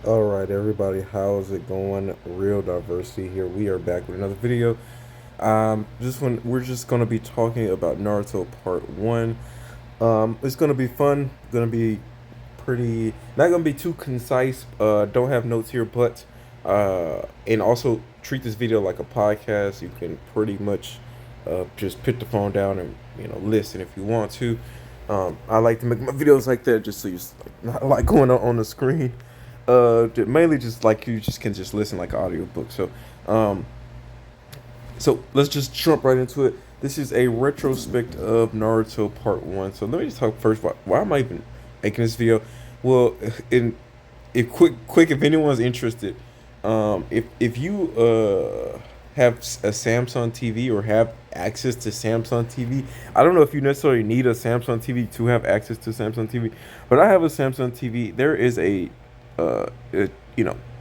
All right, everybody, how's it going? Real Diversity here. We are back with another video. This one we're just gonna be talking about Naruto Part One. It's gonna be fun. Gonna be pretty. Not gonna be too concise. Don't have notes here, but and also treat this video like a podcast. You can pretty much just put the phone down and listen if you want to. I like to make my videos like that just so you not like going on the screen. Mainly just like you just can just listen like an audiobook. Um, so let's just jump right into it. This is a retrospect of Naruto Part One. So let me just talk first. Why am I even making this video? Well, in if quick if anyone's interested, if you have a Samsung TV or have access to Samsung TV, I don't know if you necessarily need a Samsung TV to have access to Samsung TV, but I have a Samsung TV. There is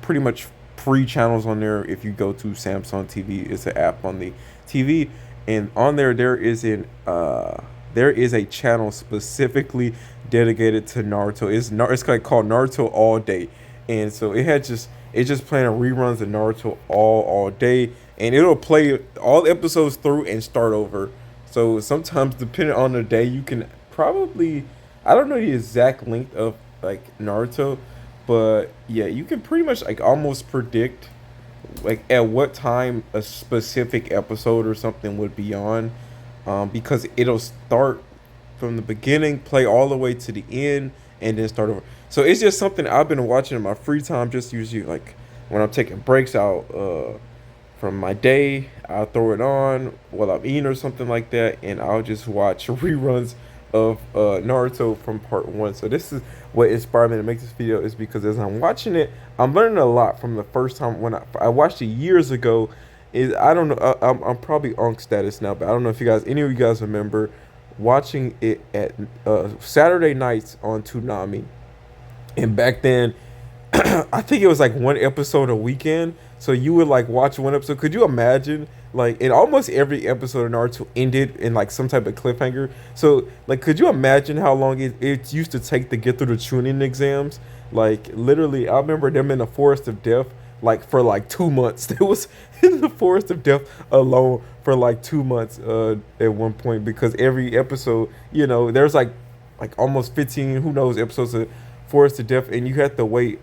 pretty much free channels on there. If you go to Samsung TV, it's an app on the TV, and on there is a channel specifically dedicated to Naruto. It's like called Naruto All Day, and so it's just playing reruns of Naruto all day, and it'll play all episodes through and start over. So sometimes, depending on the day, you can probably, I don't know the exact length of like Naruto, but yeah, you can pretty much like almost predict like at what time a specific episode or something would be on, because it'll start from the beginning, play all the way to the end, and then start over. So it's just something I've been watching in my free time, just usually like when I'm taking breaks out from my day. I'll throw it on while I'm eating or something like that, and I'll just watch reruns of Naruto from part one. So this is what inspired me to make this video, is because as I'm watching it, I'm learning a lot from the first time when I watched it years ago. Is I don't know, I'm probably on status now, but I don't know if any of you guys remember watching it at Saturday nights on Toonami. And back then, I think it was like one episode a weekend. So you would like watch one episode. Could you imagine? Like, in almost every episode of Naruto ended in like some type of cliffhanger. So like, could you imagine how long it used to take to get through the tuning exams? Like literally, I remember them in the Forest of Death like for like 2 months. It was in the Forest of Death alone for like 2 months at one point, because every episode, there's like almost 15, who knows, episodes of Forest of Death, and you have to wait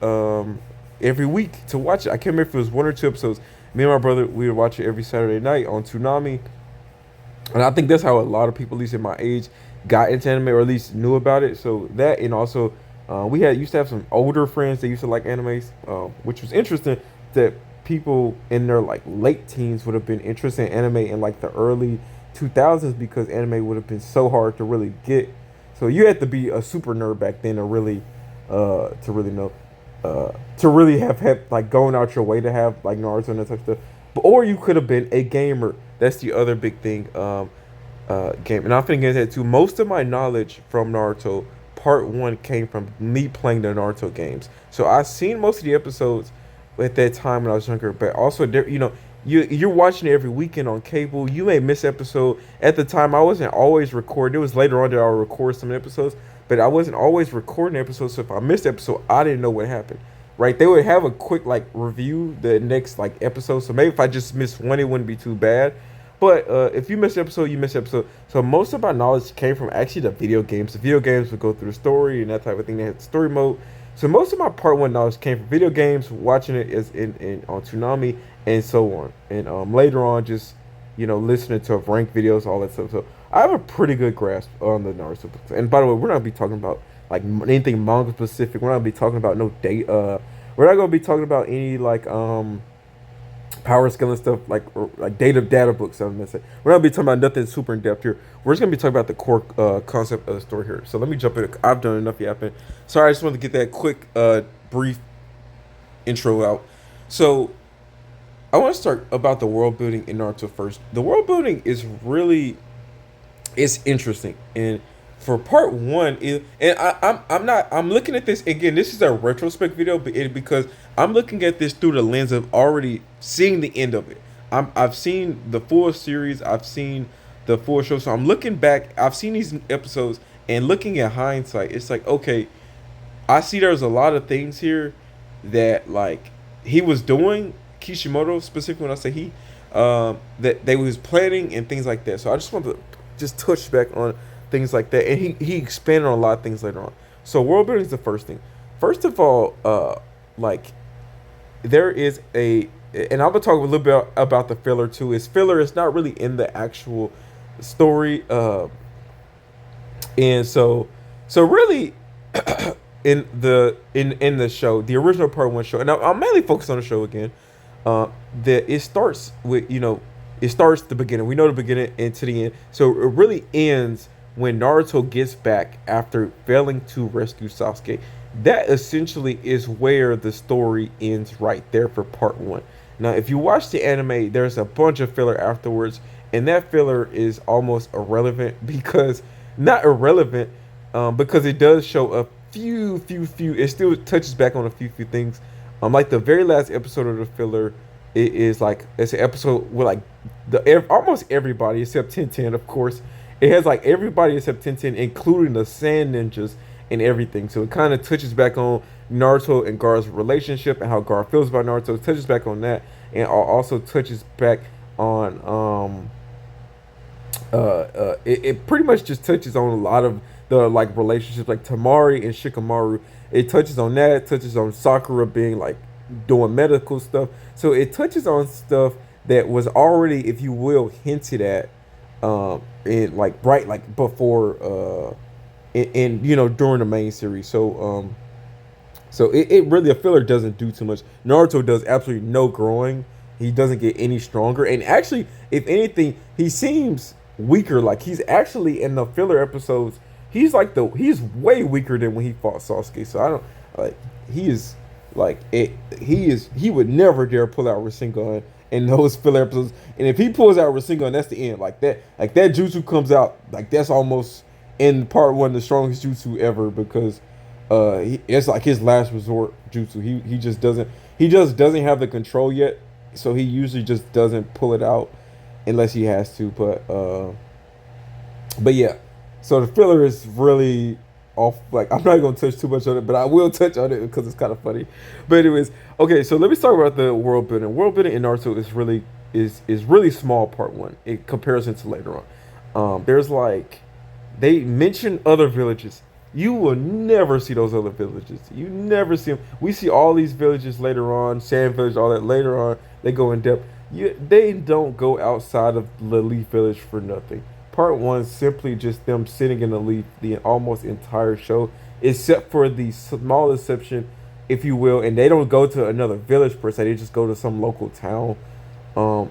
every week to watch it. I can't remember if it was one or two episodes. Me and my brother, we would watch it every Saturday night on Toonami, and I think that's how a lot of people, at least in my age, got into anime or at least knew about it. So that, and also we had used to have some older friends that used to like animes, which was interesting that people in their like late teens would have been interested in anime in like the early 2000s, because anime would have been so hard to really get. So you had to be a super nerd back then to really know, to really have had like going out your way to have like Naruto and that type of stuff. But, or you could have been a gamer. That's the other big thing. Game, and I'm thinking that too. Most of my knowledge from Naruto Part One came from me playing the Naruto games. So I've seen most of the episodes at that time when I was younger. But also, there, you're watching it every weekend on cable. You may miss episode. At the time, I wasn't always recording. It was later on that I would record some episodes, but I wasn't always recording episodes. So if I missed episode, I didn't know what happened. Right? They would have a quick like review the next like episode. So maybe if I just missed one, it wouldn't be too bad. But if you miss an episode, you miss an episode. So most of my knowledge came from actually the video games. The video games would go through the story and that type of thing. They had story mode. So most of my part one knowledge came from video games, watching it is in on Toonami and so on. And later on, just listening to ranked videos, all that stuff. So I have a pretty good grasp on the Naruto books. And by the way, we're not gonna be talking about like anything manga specific. We're not gonna be talking about no date. We're not gonna be talking about any like power skill and stuff like data books. I'm gonna say we're not gonna be talking about nothing super in depth here. We're just gonna be talking about the core concept of the story here. So let me jump in. I've done enough yapping. Sorry, I just wanted to get that quick brief intro out. So I want to start about the world building in Naruto first. The world building is really, it's interesting, and for part one, I'm looking at this again. This is a retrospect video, because I'm looking at this through the lens of already seeing the end of it. I've seen the full series. I've seen the full show. So I'm looking back. I've seen these episodes, and looking at hindsight, it's like, okay, I see there's a lot of things here that like he was doing, Kishimoto specifically when I say he, that they was planning and things like that. So I just want to just touch back on things like that, and he expanded on a lot of things later on. So world building is the first thing. First of all, like there is a, and I'm gonna talk a little bit about the filler too. Is filler is not really in the actual story, and so really in the show, the original part one show, and I'm mainly focused on the show again. That it starts with, it starts the beginning. We know the beginning and to the end. So it really ends when Naruto gets back after failing to rescue Sasuke. That essentially is where the story ends right there for part one. Now, if you watch the anime, there's a bunch of filler afterwards, and that filler is almost irrelevant because not irrelevant, because it does show a few. It still touches back on a few things. Like the very last episode of the filler, it is like it's an episode with like almost everybody except Ten, of course. It has like everybody except Ten, including the Sand Ninjas and everything. So it kind of touches back on Naruto and Gar's relationship and how Gar feels about Naruto. It touches back on that, and also touches back on it pretty much just touches on a lot of the like relationships like Tamari and Shikamaru. It touches on that. It touches on Sakura being like doing medical stuff. So it touches on stuff that was already, if you will, hinted at, in like right like before, in during the main series. So it really, a filler doesn't do too much. Naruto does absolutely no growing. He doesn't get any stronger, and actually, if anything, he seems weaker. Like he's actually in the filler episodes. He's way weaker than when he fought Sasuke. So I don't like he is like it. He would never dare pull out Rasengan in those filler episodes. And if he pulls out Rasengan, that's the end. Like that jutsu comes out like that's almost in part one the strongest jutsu ever because it's like his last resort jutsu. He just doesn't have the control yet, so he usually just doesn't pull it out unless he has to. But yeah, so the filler is really off. Like I'm not gonna touch too much on it, but I will touch on it because it's kind of funny. But anyways, okay, so let me talk about the world building. World building in Naruto is really small. Part one in comparison to later on. There's like they mention other villages. You will never see those other villages. You never see them. We see all these villages later on, Sand Village, all that later on. They go in depth. They don't go outside of the Leaf Village for nothing. Part one simply just them sitting in the leaf the almost entire show, except for the small exception, if you will, and they don't go to another village per se. They just go to some local town.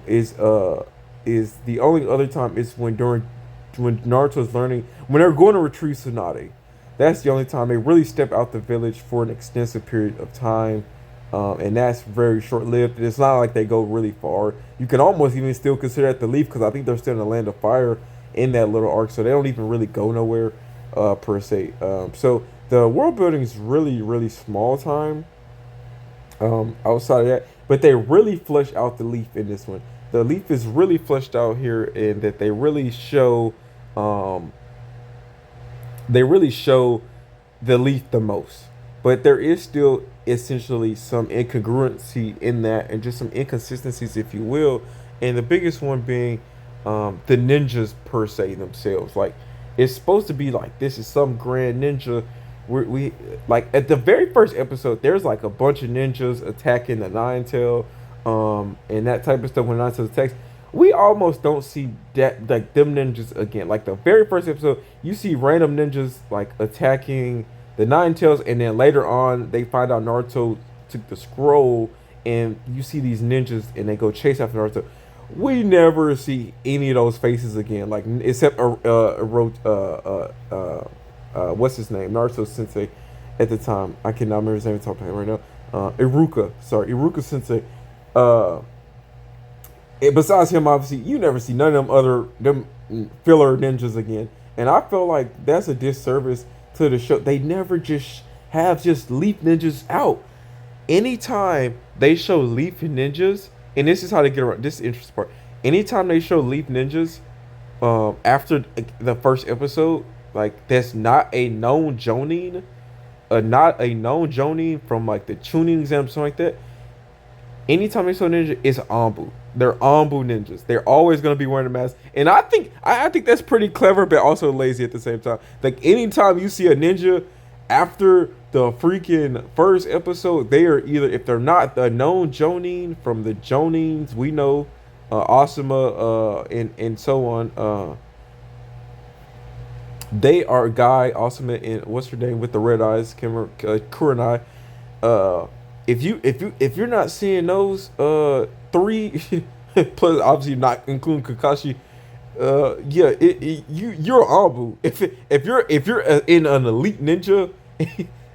Is the only other time is when Naruto's learning when they're going to retrieve Tsunade. That's the only time they really step out the village for an extensive period of time, and that's very short lived. It's not like they go really far. You can almost even still consider that the leaf because I think they're still in the land of fire in that little arc, so they don't even really go nowhere per se. So the world building is really small time outside of that, but they really flesh out the leaf in this one. The leaf is really fleshed out here in that um, they really show the leaf the most. But there is still essentially some incongruency in that and just some inconsistencies, if you will. And the biggest one being the ninjas per se themselves. Like, it's supposed to be like this is some grand ninja. We like at the very first episode, there's like a bunch of ninjas attacking the Nine Tail, and that type of stuff when Nine Tail attacks. We almost don't see that like them ninjas again. Like the very first episode, you see random ninjas like attacking the Nine Tails, and then later on they find out Naruto took the scroll, and you see these ninjas and they go chase after Naruto. We never see any of those faces again, like except what's his name, Naruto Sensei at the time. I cannot remember his name. Talking about him right now. Iruka Sensei. Besides him, obviously, you never see none of them filler ninjas again, and I feel like that's a disservice to the show. They never just have just leaf ninjas out. Anytime they show leaf ninjas, and this is how they get around. This is the interesting part. Anytime they show leaf ninjas, after the first episode, like that's not a known Jonin, not a known Jonin from like the tuning exam, something like that, anytime they show ninja, it's Ambu. They're Ambu ninjas. They're always gonna be wearing a mask, and I think that's pretty clever, but also lazy at the same time. Like anytime you see a ninja after the freaking first episode, they are either, if they're not the known Jonin from the Jonins we know, Asuma, and so on, they are Guy, Asuma, and what's her name with the red eyes, Kurenai. uh if you're not seeing those three plus obviously not including Kakashi, yeah, you're Ambu. If you're in an elite ninja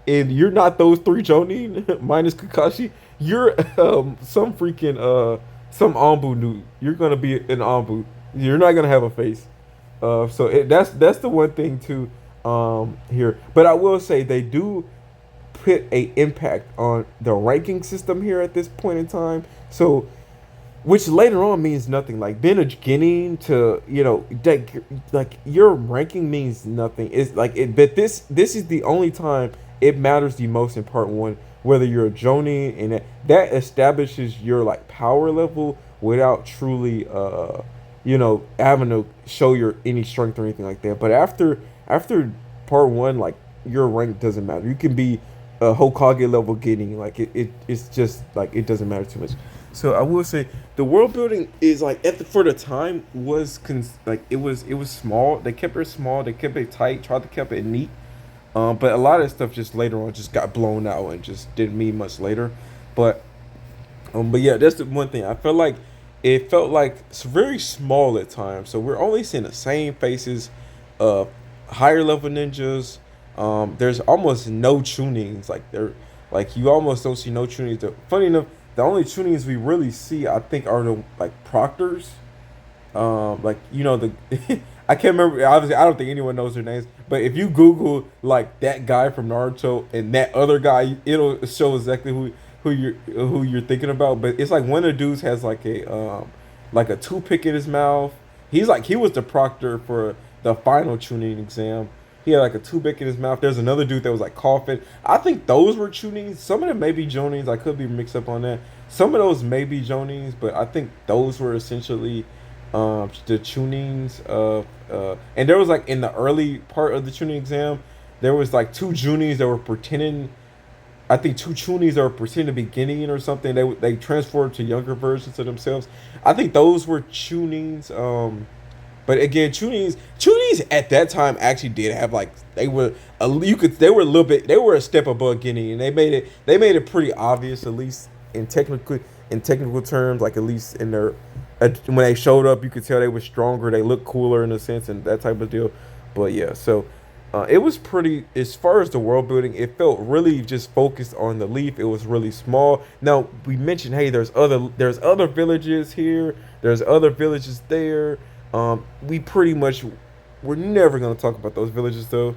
and you're not those three Jonin minus Kakashi, you're some freaking some Ambu nude. You're gonna be an Ambu. You're not gonna have a face. So that's the one thing too here. But I will say they do put a impact on the ranking system here at this point in time. So, which later on means nothing. Like being a beginning to, like your ranking means nothing. It's like it, but this is the only time it matters the most in part one. Whether you're a Jonin, and that establishes your like power level without truly having to show your any strength or anything like that. But after part one, like your rank doesn't matter. You can be a Hokage level getting like it's just like it doesn't matter too much. So I will say the world building is like for the time was like it was small. They kept it small. They kept it tight. Tried to keep it neat. But a lot of stuff just later on just got blown out and just didn't mean much later. But but yeah, that's the one thing. I felt like it felt like it's very small at times. So we're only seeing the same faces of higher level ninjas. There's almost no tunings. Like there, like you almost don't see no tunings. Funny enough, the only tunings we really see, I think, are the like proctors. Like the I can't remember. Obviously, I don't think anyone knows their names. But if you Google like that guy from Naruto and that other guy, it'll show exactly who you're thinking about. But it's like one of the dudes has like a toothpick in his mouth. He was the proctor for the final tuning exam. He had like a toothpick in his mouth. There's another dude that was like coughing. I think those were tunings. Some of them may be Jonins. I could be mixed up on that. Some of those may be Jonins, but I think those were essentially the tunings of and there was like in the early part of the tuning exam, there was like two Junies that were pretending. I think two Chunies that were pretending to be Guinean or something. They transformed to younger versions of themselves. I think those were tunings. But again, Chunies at that time actually did have like they were they were a little bit they were a step above Guinea, and they made it pretty obvious, at least in technical terms, like at least in their when they showed up, you could tell they were stronger, they looked cooler in a sense, and that type of deal. But yeah, so it was pretty as far as the world building. It felt really just focused on the leaf. It was really small. Now we mentioned, hey, there's other villages here. There's other villages there. We pretty much we're never gonna talk about those villages though.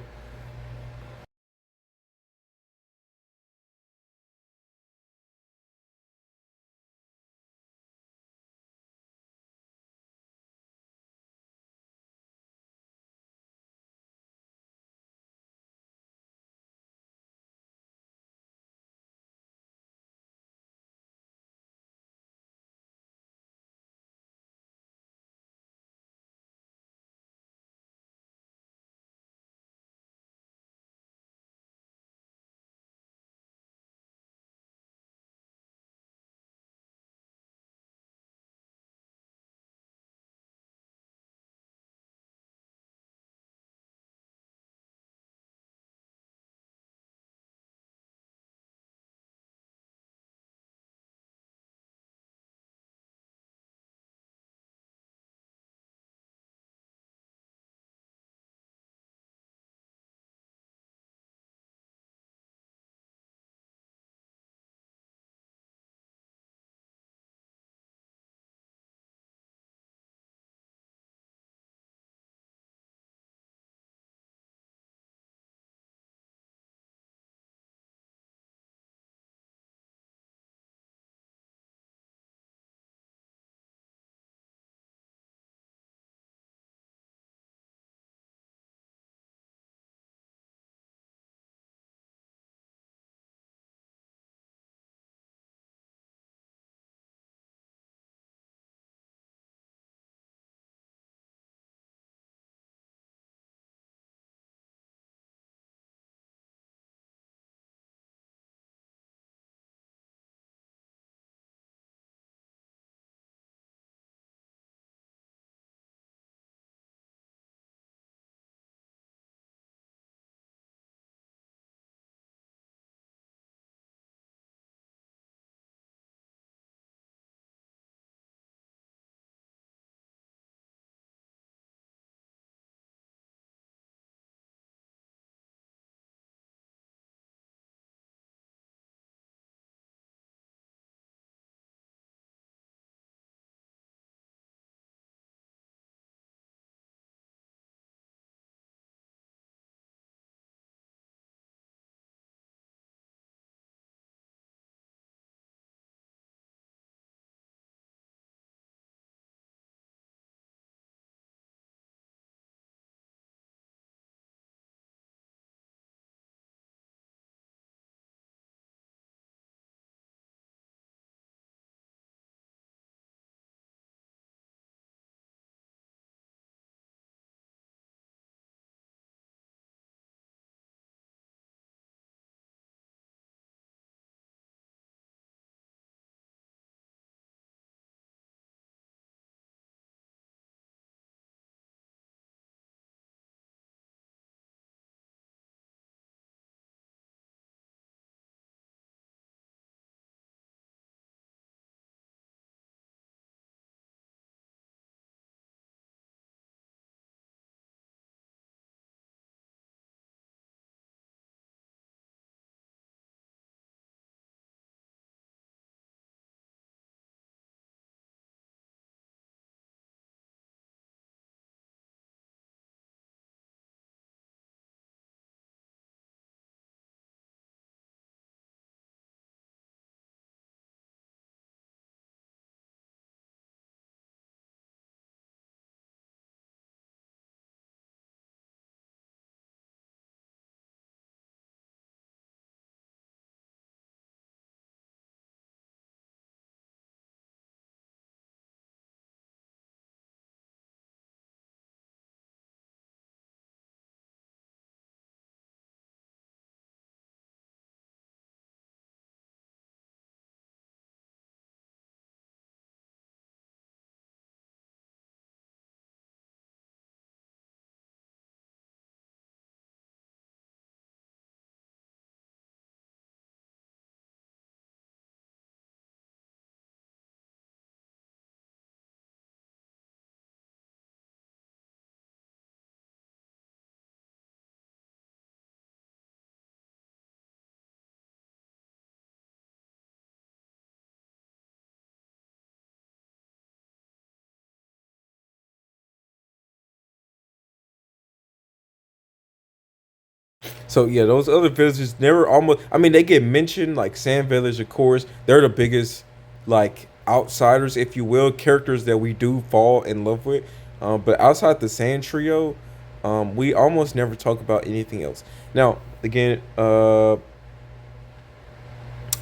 So yeah, those other villages never almost. I mean, they get mentioned like Sand Village, of course. They're the biggest, like outsiders, if you will, characters that we do fall in love with. But outside the Sand Trio, we almost never talk about anything else. Now, again,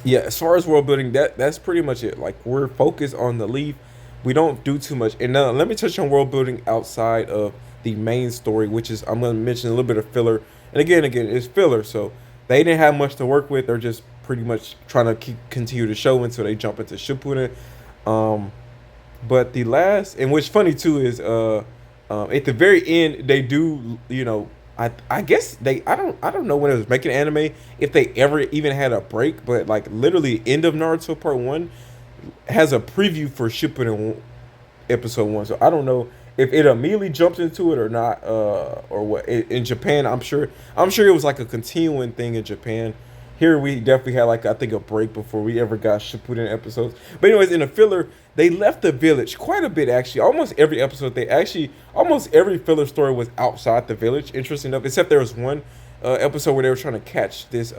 yeah, as far as world building, that's pretty much it. Like we're focused on the leaf. We don't do too much. And now let me touch on world building outside of the main story, which is I'm gonna mention a little bit of filler. And again, it's filler. So they didn't have much to work with. They're just pretty much trying to continue the show until they jump into Shippuden. Um, but the last, and what's funny too is at the very end they do, I guess I don't know when it was making anime if they ever even had a break, but like literally end of Naruto Part One has a preview for Shippuden episode one. So I don't know if it immediately jumped into it or not, or what. In Japan, I'm sure it was like a continuing thing in Japan. Here we definitely had like I think a break before we ever got Shippuden episodes. But anyways, in the filler, they left the village quite a bit actually. Almost every episode, they actually almost every filler story was outside the village. Interesting enough, except there was one episode where they were trying to catch this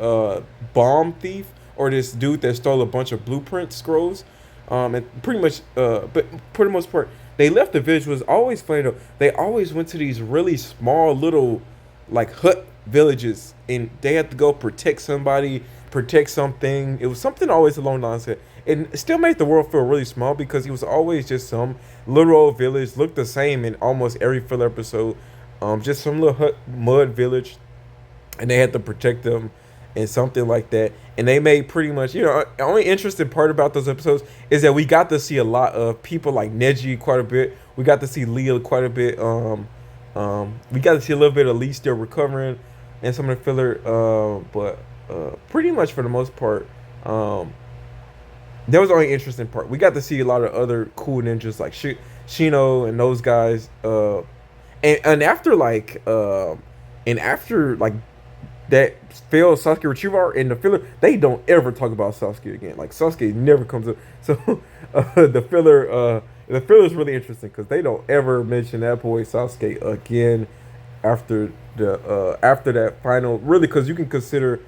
bomb thief or this dude that stole a bunch of blueprint scrolls. And pretty much, but for the most part, they left the village. Was always funny though. They always went to these really small little, like hut villages, and they had to go protect somebody, protect something. It was something always along the lines that it still made the world feel really small because it was always just some little old village, looked the same in almost every filler episode. Just some little hut mud village, and they had to protect them and something like that. And they made pretty much, the only interesting part about those episodes is that we got to see a lot of people like Neji quite a bit. We got to see Leah quite a bit. We got to see a little bit of Lee still recovering and some of the filler. But pretty much for the most part, that was the only interesting part. We got to see a lot of other cool ninjas like Shino and those guys. And after like that failed Sasuke retrieval in the filler, they don't ever talk about Sasuke again. Like Sasuke never comes up. So the filler is really interesting because they don't ever mention that boy Sasuke again after that final. Really, because you can consider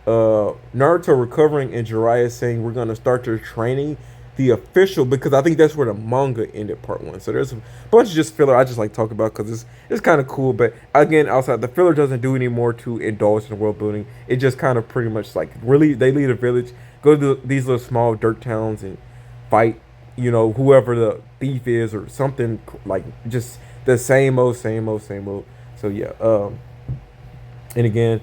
Naruto recovering and Jiraiya saying we're gonna start their training the official, because I think that's where the manga ended part one. So there's a bunch of just filler I just like talk about because it's kind of cool. But again, outside the filler doesn't do any more to indulge in the world building. It just kind of pretty much like really they leave a village, go to these little small dirt towns and fight, whoever the thief is or something, like just the same old, same old, same old. So yeah, and again,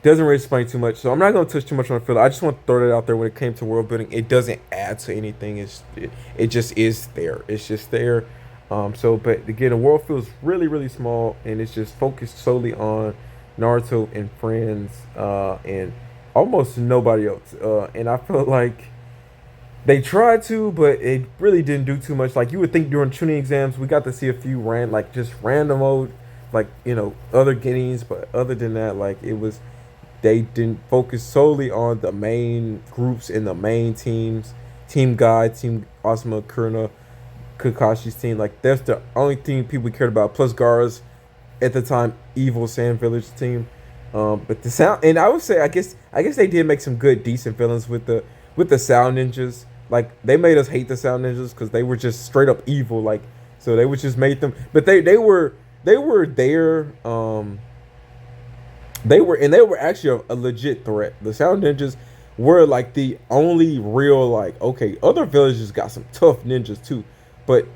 doesn't really explain too much, so I'm not gonna touch too much on the filler. I just want to throw that out there. When it came to world building, it doesn't add to anything. It just is there. It's just there. But again, the world feels really really small, and it's just focused solely on Naruto and friends, and almost nobody else. And I felt like they tried to, but it really didn't do too much. Like you would think during tuning exams, we got to see a few just random old, like other Guineas, but other than that, like it was. They didn't focus solely on the main groups and the main teams. Team Guy, Team Asuma, Kurna, Kakashi's team. Like that's the only thing people cared about. Plus Gara's at the time evil Sand Village team. But the sound, and I would say I guess they did make some good decent villains with the Sound Ninjas. Like they made us hate the Sound Ninjas because they were just straight up evil. Like so they would just make them. But they were there. They were actually a legit threat. The Sound Ninjas were like the only real like okay. Other villages got some tough ninjas too, but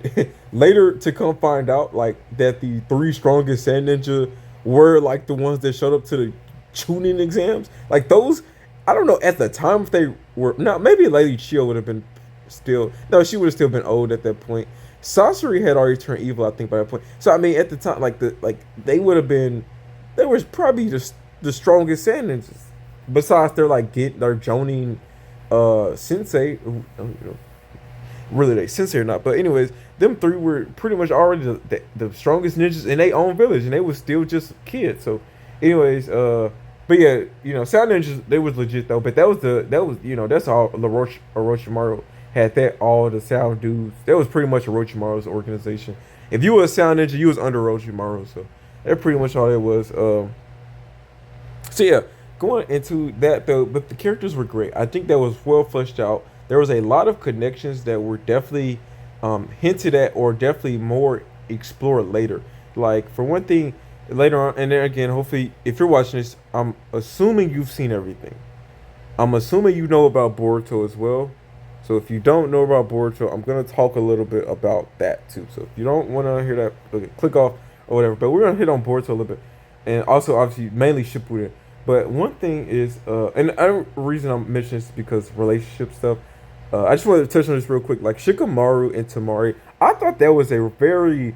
later to come find out like that the three strongest Sand Ninja were like the ones that showed up to the tuning exams. Like those, I don't know at the time if they were not. Maybe Lady Chiyo would have been still no. She would have still been old at that point. Sasori had already turned evil, I think, by that point. So I mean, at the time, they would have been. They was probably the strongest Sand Ninjas. Besides their their Jonin sensei, really they sensei or not. But anyways, them three were pretty much already the strongest ninjas in their own village, and they was still just kids. So, anyways, but yeah, Sound Ninjas they was legit though. But that was that's all Orochimaru had that all the Sound dudes. That was pretty much Orochimaru's organization. If you were a Sound Ninja, you was under Orochimaru. So that's pretty much all it was. So yeah, going into that though, but the characters were great. I think that was well fleshed out. There was a lot of connections that were definitely hinted at, or definitely more explored later. Like for one thing, later on, and then again, hopefully, if you're watching this, I'm assuming you've seen everything. I'm assuming you know about Boruto as well. So if you don't know about Boruto, I'm gonna talk a little bit about that too. So if you don't want to hear that, okay, click off or whatever. But we're gonna hit on Boruto a little bit, and also obviously mainly Shippuden. But one thing is, and the reason I'm mentioning this is because relationship stuff. I just wanted to touch on this real quick. Like Shikamaru and Tamari, I thought that was a very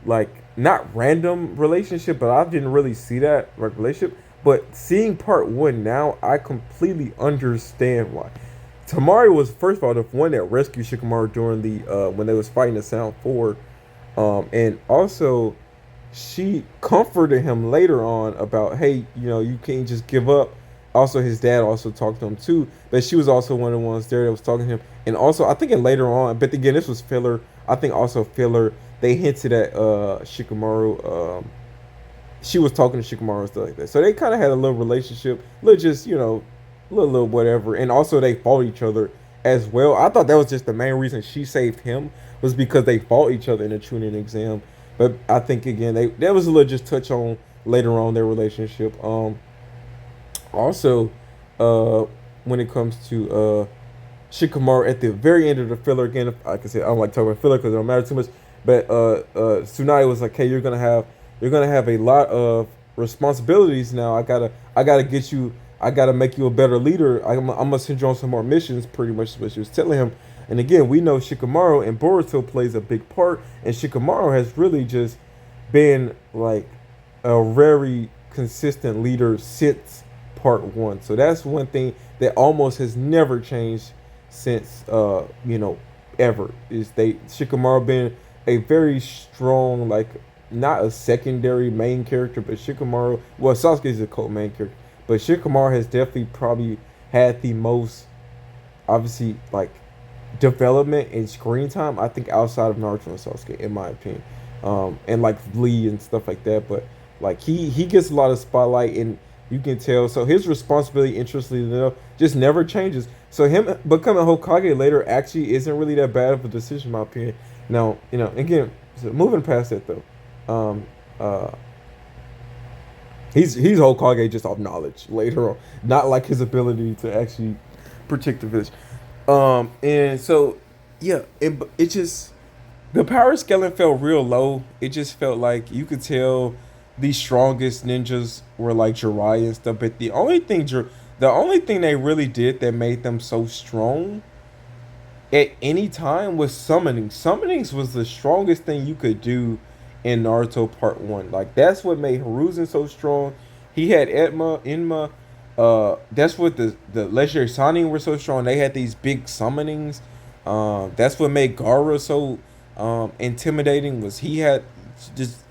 like not random relationship, but I didn't really see that like relationship. But seeing part one now, I completely understand why. Tamari was first of all the one that rescued Shikamaru during the when they was fighting the Sound Forward, and also she comforted him later on about, hey, you know, you can't just give up. Also, his dad also talked to him too, but she was also one of the ones there that was talking to him. And also, I think later on, but again, this was filler. I think also filler. They hinted at Shikamaru. She was talking to Shikamaru and stuff like that. So they kind of had a little relationship, little just little whatever. And also they fought each other as well. I thought that was just the main reason she saved him was because they fought each other in the tuning exam. But I think again they that was a little just touch on later on their relationship. Also, uh, when it comes to Shikamaru at the very end of the filler again, like I said, I don't like talking about filler because it don't matter too much. But Tsunade was like, "Hey, you're gonna have a lot of responsibilities now. I gotta get you. I gotta make you a better leader. I'm gonna send you on some more missions." Pretty much what she was telling him. And again, we know Shikamaru and Boruto plays a big part, and Shikamaru has really just been like a very consistent leader since part one. So that's one thing that almost has never changed since ever is they Shikamaru been a very strong, like not a secondary main character, but Shikamaru, well, Sasuke is a co-main character, but Shikamaru has definitely probably had the most obviously like development and screen time, I think, outside of Naruto and Sasuke, in my opinion. And like Lee and stuff like that. But like he gets a lot of spotlight, and you can tell. So his responsibility, interestingly enough, just never changes. So him becoming Hokage later actually isn't really that bad of a decision, in my opinion. Now, again, so moving past that though, um, uh, he's Hokage just off knowledge later on, not like his ability to actually protect the village. And so yeah, it just the power scaling felt real low. It just felt like you could tell the strongest ninjas were like Jiraiya and stuff. But the only thing they really did that made them so strong at any time was summoning. Summonings was the strongest thing you could do in Naruto Part One. Like that's what made Hiruzen so strong. He had Enma. That's what the legendary Sonic were so strong. They had these big summonings. That's what made Gara so intimidating. Was he had just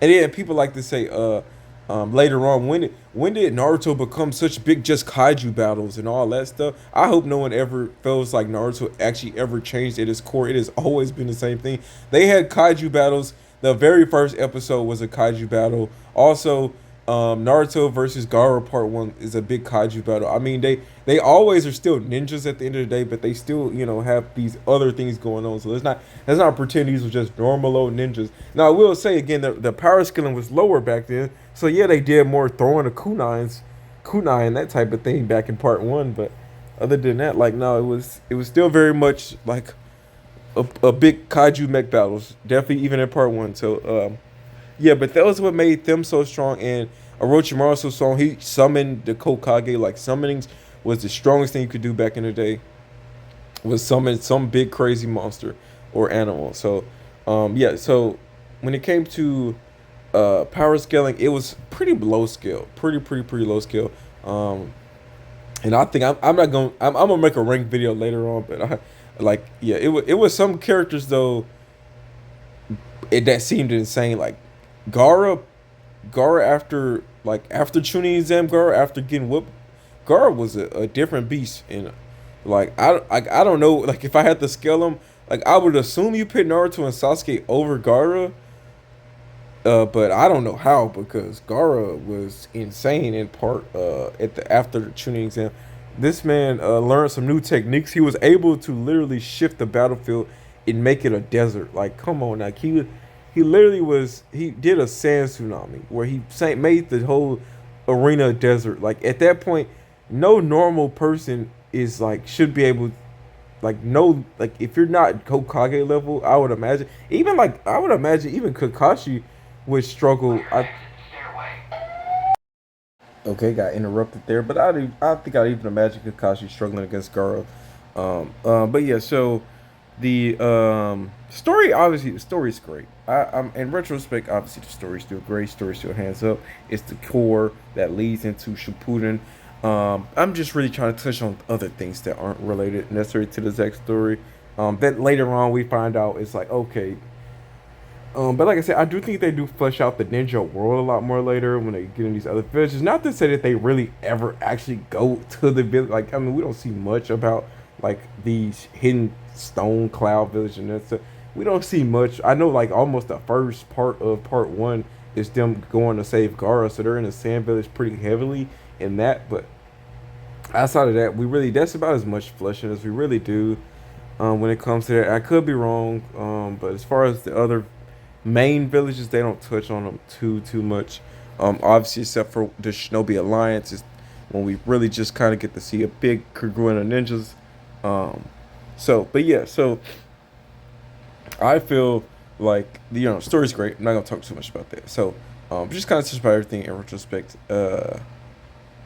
and then people like to say later on when did Naruto become such big just kaiju battles and all that stuff. I hope no one ever feels like Naruto actually ever changed at its core. It has always been the same thing. They had kaiju battles. The very first episode was a kaiju battle. Also, Naruto versus Gaara Part One is a big kaiju battle. I mean, they always are still ninjas at the end of the day, but they still have these other things going on. So let's not pretend these were just normal old ninjas. Now I will say again, the power scaling was lower back then. So yeah, they did more throwing of kunai and that type of thing back in Part One. But other than that, like no, it was still very much like a big kaiju mech battles. Definitely even in Part One. So yeah, but that was what made them so strong. And Orochimaru so strong. He summoned the Kokage. Like summonings was the strongest thing you could do back in the day. Was summon some big crazy monster or animal. So, yeah. So when it came to power scaling, it was pretty low scale. Pretty low scale. And I think I'm not going. I'm gonna make a rank video later on. But yeah. It was some characters though. That seemed insane. Like Gara, after Chunin exam, Gara after getting whooped, Gara was a different beast. And like I don't know, like if I had to scale them, like I would assume you put Naruto and Sasuke over Gara, But I don't know how because Gara was insane in part at the after the tuning exam. This man learned some new techniques. He was able to literally shift the battlefield and make it a desert. Like, come on, like he literally was he did a sand tsunami where made the whole arena a desert. Like at that point, no normal person is like should be able like no like if you're not Hokage level, I would imagine even Kakashi would struggle. Okay, got interrupted there, but I think I'd even imagine Kakashi struggling against Garo. But yeah, so the story obviously the story's great. I'm in retrospect, obviously the story's still great. Story still hands up. It's the core that leads into Shippuden. I'm just really trying to touch on other things that aren't related necessarily to the Zack story. That later on we find out it's like okay, but like I said, I do think they do flesh out the ninja world a lot more later when they get in these other villages. Not to say that they really ever actually go to the village. Like I mean, we don't see much about like these hidden stone cloud village and that stuff. We don't see much. I know like almost the first part of part one is them going to save Gara, so they're in the sand village pretty heavily in that. But outside of that, we really that's about as much fleshing as we really do. When it comes to that, I could be wrong. But as far as the other main villages, they don't touch on them too much. Obviously, except for the Shinobi Alliance, is when we really just kind of get to see a big congruent of ninjas. Um, but yeah, so I feel like story's great. I'm not gonna talk too much about that. So, just kind of touch about everything in retrospect.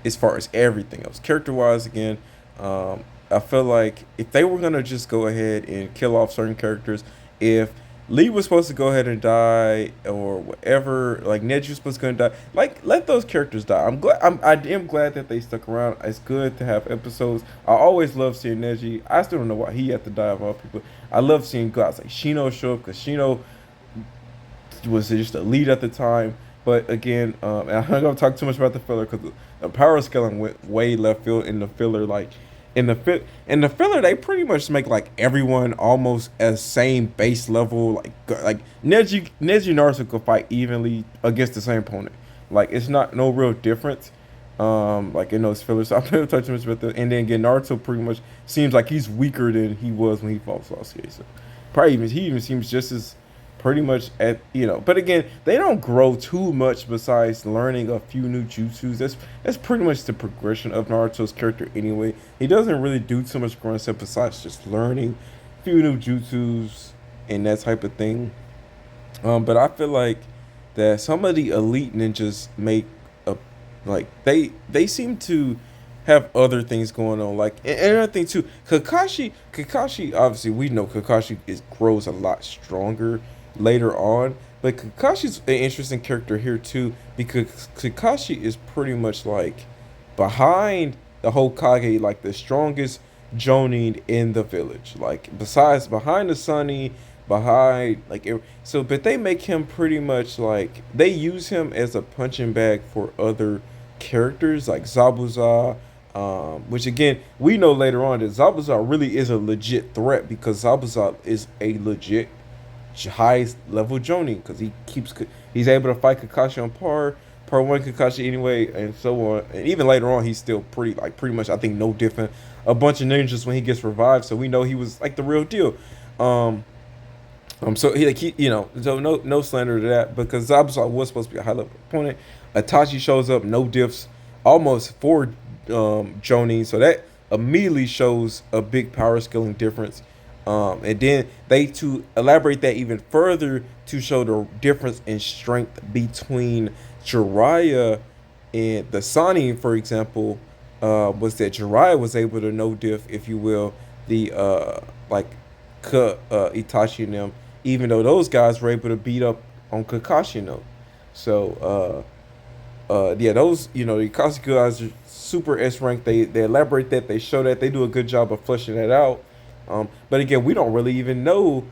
As far as everything else, character wise, again, I feel like if they were gonna just go ahead and kill off certain characters, if Lee was supposed to go ahead and die or whatever, like Neji was supposed to go and die, like let those characters die. I am glad that they stuck around. It's good to have episodes. I always love seeing Neji. I still don't know why he had to die of all people. I love seeing guys like Shino show up because Shino was just a lead at the time. But again, and I'm not gonna talk too much about the filler because the power scaling went way left field in the filler. Like in the filler, they pretty much make like everyone almost as same base level. Like Neji and Naruto could fight evenly against the same opponent. Like it's not no real difference. Like in those fillers, so I'm not gonna touch too much about that. And then again, Naruto pretty much seems like he's weaker than he was when he fought Sasuke. So probably he even seems just as pretty much at but again they don't grow too much besides learning a few new jutsus. That's pretty much the progression of Naruto's character anyway. He doesn't really do too much growing stuff besides just learning a few new jutsus and that type of thing. But I feel like that some of the elite ninjas make a like they seem to have other things going on. Like and another thing too, Kakashi obviously we know Kakashi grows a lot stronger later on. But Kakashi's an interesting character here too because Kakashi is pretty much like behind the Hokage, like the strongest Jonin in the village. Like besides behind the Sunny, behind so, but they make him pretty much like they use him as a punching bag for other characters like Zabuza. Which again, we know later on that Zabuza really is a legit threat because Zabuza is a legit highest level Jonin because he's able to fight Kakashi on par one Kakashi anyway, and so on. And even later on, he's still pretty much I think no different. A bunch of ninjas when he gets revived, so we know he was like the real deal. Um, so so no slander to that because Zabuza was supposed to be a high level opponent. Itachi shows up, no diffs, almost four Jonin, so that immediately shows a big power scaling difference. And then they to elaborate that even further to show the difference in strength between Jiraiya and the Sani, for example, was that Jiraiya was able to no diff, if you will, the like Itachi and them, even though those guys were able to beat up on Kakashi no. So yeah, those the Ikashi guys are super S rank. They elaborate that, they show that, they do a good job of fleshing that out. But again, we don't really even know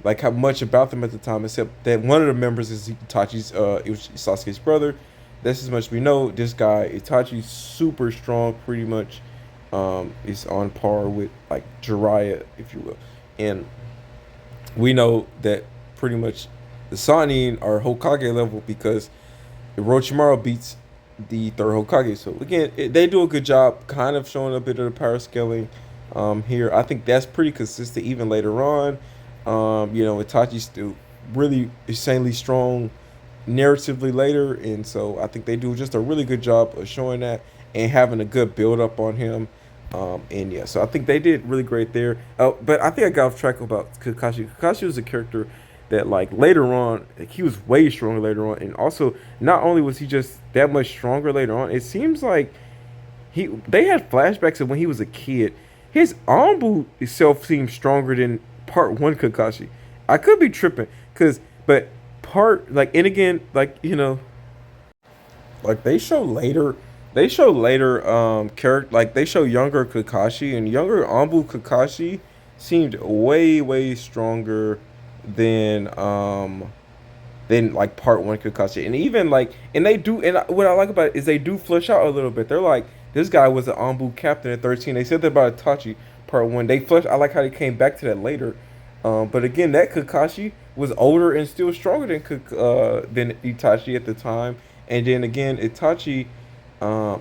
like how much about them at the time, except that one of the members is Itachi's. It was Sasuke's brother. That's as much we know. This guy Itachi's super strong, pretty much. Is on par with like Jiraiya, if you will, and we know that pretty much the Sannin are Hokage level because Orochimaru beats the third Hokage. So again, they do a good job, kind of showing a bit of the power scaling here. I think that's pretty consistent even later on. Itachi's still really insanely strong narratively later, and so I think they do just a really good job of showing that and having a good build up on him. And yeah, so I think they did really great there. But I think I got off track about Kakashi. Kakashi was a character that like later on, like, he was way stronger later on, and also not only was he just that much stronger later on, it seems like they had flashbacks of when he was a kid. His Anbu itself seems stronger than part one Kakashi. I could be tripping, but part like and again like like they show later character like they show younger Kakashi, and younger Anbu Kakashi seemed way stronger than like part one Kakashi. And even like and they do and what I like about it is they do flesh out a little bit. They're like, this guy was an Anbu captain at 13. They said that about Itachi part one. They flesh I like how they came back to that later. But again, that Kakashi was older and still stronger than Itachi at the time. And then again, Itachi,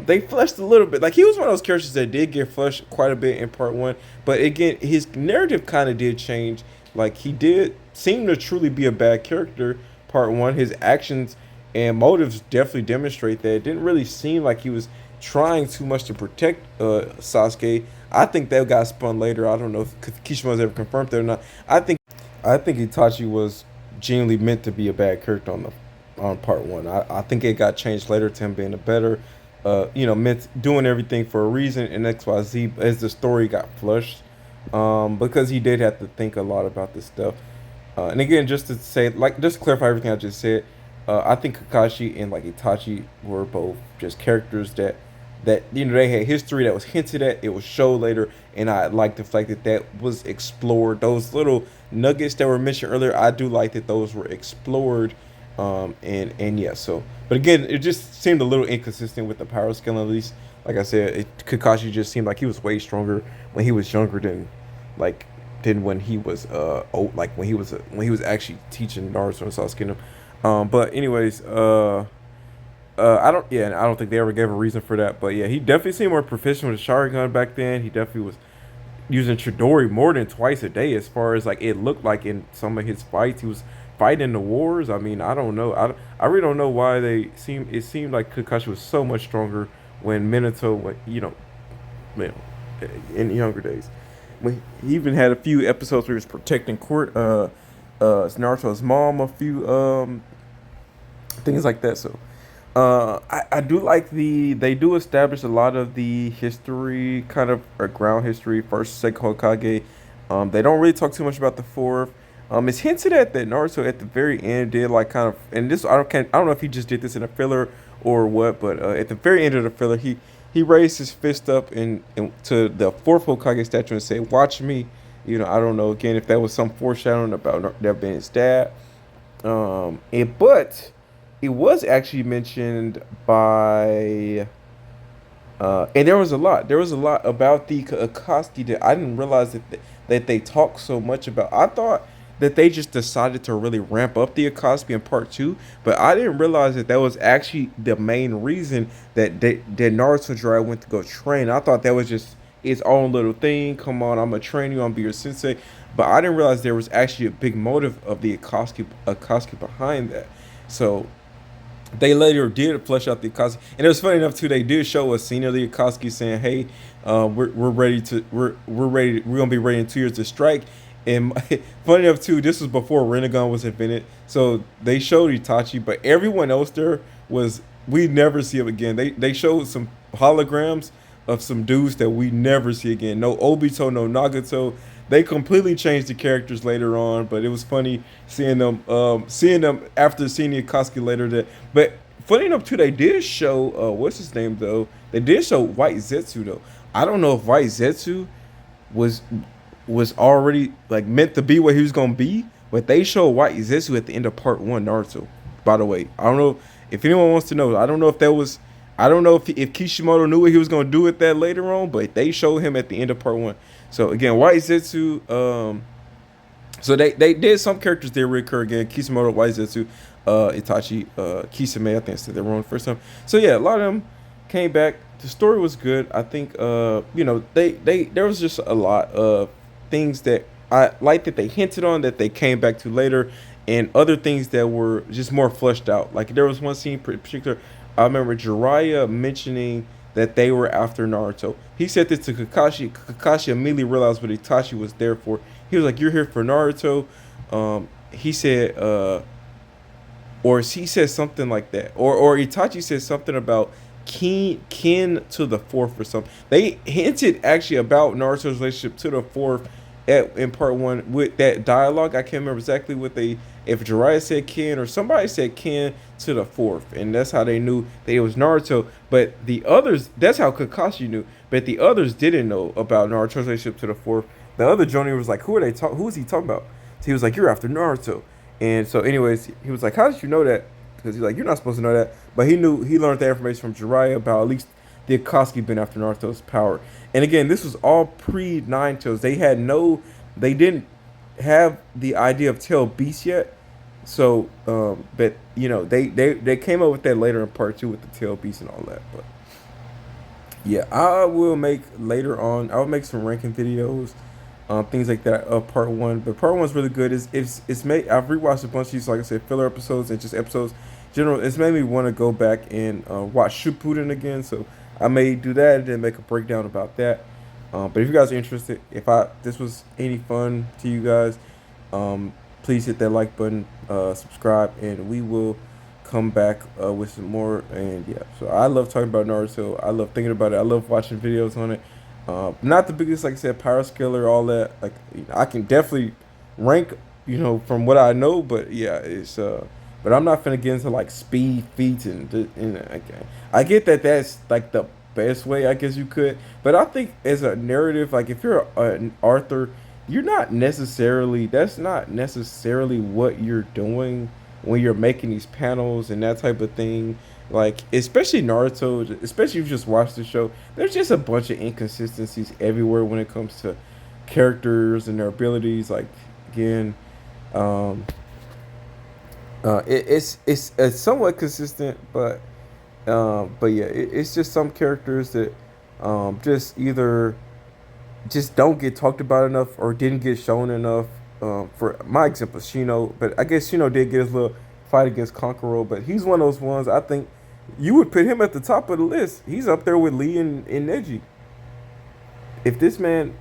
they fleshed a little bit. Like, he was one of those characters that did get fleshed quite a bit in part one. But again, his narrative kind of did change. Like, he did seem to truly be a bad character part one. His actions and motives definitely demonstrate that. It didn't really seem like he was trying too much to protect Sasuke. I think that got spun later. I don't know if Kishima's ever confirmed that or not. I think Itachi was genuinely meant to be a bad character on part one. I think it got changed later to him being a better, meant doing everything for a reason and XYZ as the story got flushed, because he did have to think a lot about this stuff. And again, just to say, like, just to clarify everything I just said, I think Kakashi and like Itachi were both just characters that they had history that was hinted at. It was showed later, and I like the fact that that was explored. Those little nuggets that were mentioned earlier, I do like that those were explored. And yeah, so but again, it just seemed a little inconsistent with the power scale. At least, like I said, Kakashi just seemed like he was way stronger when he was younger like than when he was old, like when he was actually teaching Naruto and Sasuke. But anyways, I don't think they ever gave a reason for that. But yeah, he definitely seemed more proficient with the Sharingan back then. He definitely was using Chidori more than twice a day, as far as like it looked like in some of his fights. He was fighting in the wars. I mean, I don't know. I really don't know why it seemed like Kakashi was so much stronger when Minato, you know, in younger days. When he even had a few episodes where he was protecting court, Naruto's mom, a few things like that. So I do like they do establish a lot of the history, kind of or ground history, first, second Hokage. They don't really talk too much about the fourth. It's hinted at that Naruto at the very end did like kind of, and this I don't know if he just did this in a filler or what, but at the very end of the filler, he raised his fist up and to the fourth Hokage statue and said, "Watch me." I don't know again if that was some foreshadowing about that being his dad. But it was actually mentioned by and there was a lot. There was a lot about the Akatsuki that I didn't realize that they talked so much about. I thought that they just decided to really ramp up the Akatsuki in part two, but I didn't realize that was actually the main reason that Naruto Jiraiya went to go train. I thought that was just its own little thing. Come on, I'm gonna train you. I'm gonna be your sensei. But I didn't realize there was actually a big motive of the Akatsuki behind that. So they later did flesh out the Akatsuki, and it was funny enough too. They did show a scene of the Akatsuki saying, "Hey, we're ready to we're ready. We're gonna be ready in 2 years to strike." And funny enough too, this was before Rinnegan was invented, so they showed Itachi, but everyone else there was we never see him again. They showed some holograms of some dudes that we never see again. No Obito, no Nagato. They completely changed the characters later on, but it was funny seeing them after seeing the Akatsuki later. But funny enough too, they did show what's his name though. They did show White Zetsu though. I don't know if White Zetsu was already like meant to be what he was gonna be, but they showed White Zetsu at the end of part one Naruto. By the way, I don't know if anyone wants to know. I don't know if that was. I don't know if Kishimoto knew what he was gonna do with that later on, but they showed him at the end of part one. So again, White Zetsu, So they did some characters did reoccur again. Kisimoto, Waizetsu, Itachi, Kisame. I think I said that wrong the first time. So yeah, a lot of them came back. The story was good. I think they there was just a lot of things that I like that they hinted on that they came back to later, and other things that were just more fleshed out. Like there was one scene in particular. I remember Jiraiya mentioning that they were after Naruto. He said this to Kakashi. Kakashi immediately realized what Itachi was there for. He was like, "You're here for Naruto." He said, or he said something like that, or Itachi said something about kin to the fourth or something. They hinted actually about Naruto's relationship to the fourth in part one with that dialogue. I can't remember exactly what they if Jiraiya said kin or somebody said kin to the fourth, and that's how they knew that it was Naruto. But the others, that's how Kakashi knew. But the others didn't know about Naruto's relationship to the fourth. The other Johnny was like, "Who are they? Who is he talking about?" So he was like, "You're after Naruto." And so, anyways, he was like, "How did you know that?" Because he's like, "You're not supposed to know that." But he learned that information from Jiraiya about at least the Akatsuki been after Naruto's power. And again, this was all pre Nine Tails. They didn't have the idea of Tail Beast yet. So, but they came up with that later in part two with the Tail Beast and all that. But yeah, I will make later on. I'll make some ranking videos, things like that of part one. But part one's really good. It's made. I've rewatched a bunch of these, like I said, filler episodes and just episodes. General, it's made me want to go back and watch Shippuden again. So I may do that and then make a breakdown about that. But if you guys are interested, if this was any fun to you guys, please hit that like button, subscribe, and we will come back with some more. And yeah, so I love talking about Naruto. I love thinking about it. I love watching videos on it. Not the biggest, like I said, power scaler, all that. Like I can definitely rank, from what I know. But yeah, it's but I'm not finna get into like speed feats and okay. I get that that's like the best way I guess you could, but I think as a narrative, like if you're an author, you're not necessarily that's not necessarily what you're doing when you're making these panels and that type of thing. Like especially Naruto, especially if you just watch the show, there's just a bunch of inconsistencies everywhere when it comes to characters and their abilities. Like again, um, it's somewhat consistent, but yeah, it's just some characters that just either just don't get talked about enough or didn't get shown enough. For my example, Shino, but I guess Shino did get his little fight against Kankuro, but he's one of those ones I think you would put him at the top of the list. He's up there with Lee and Neji. If this man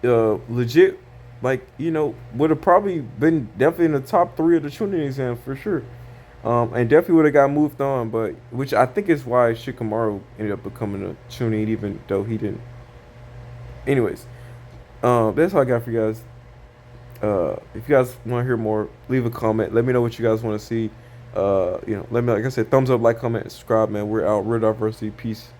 legit, like, would have probably been definitely in the top three of the Chunin exam for sure. And definitely would have got moved on, but which I think is why Shikamaru ended up becoming a Chunin, even though he didn't. Anyways, that's all I got for you guys. If you guys want to hear more, leave a comment. Let me know what you guys want to see. Let me, like I said, thumbs up, like, comment, and subscribe, man. We're out. Real Diversity. Peace.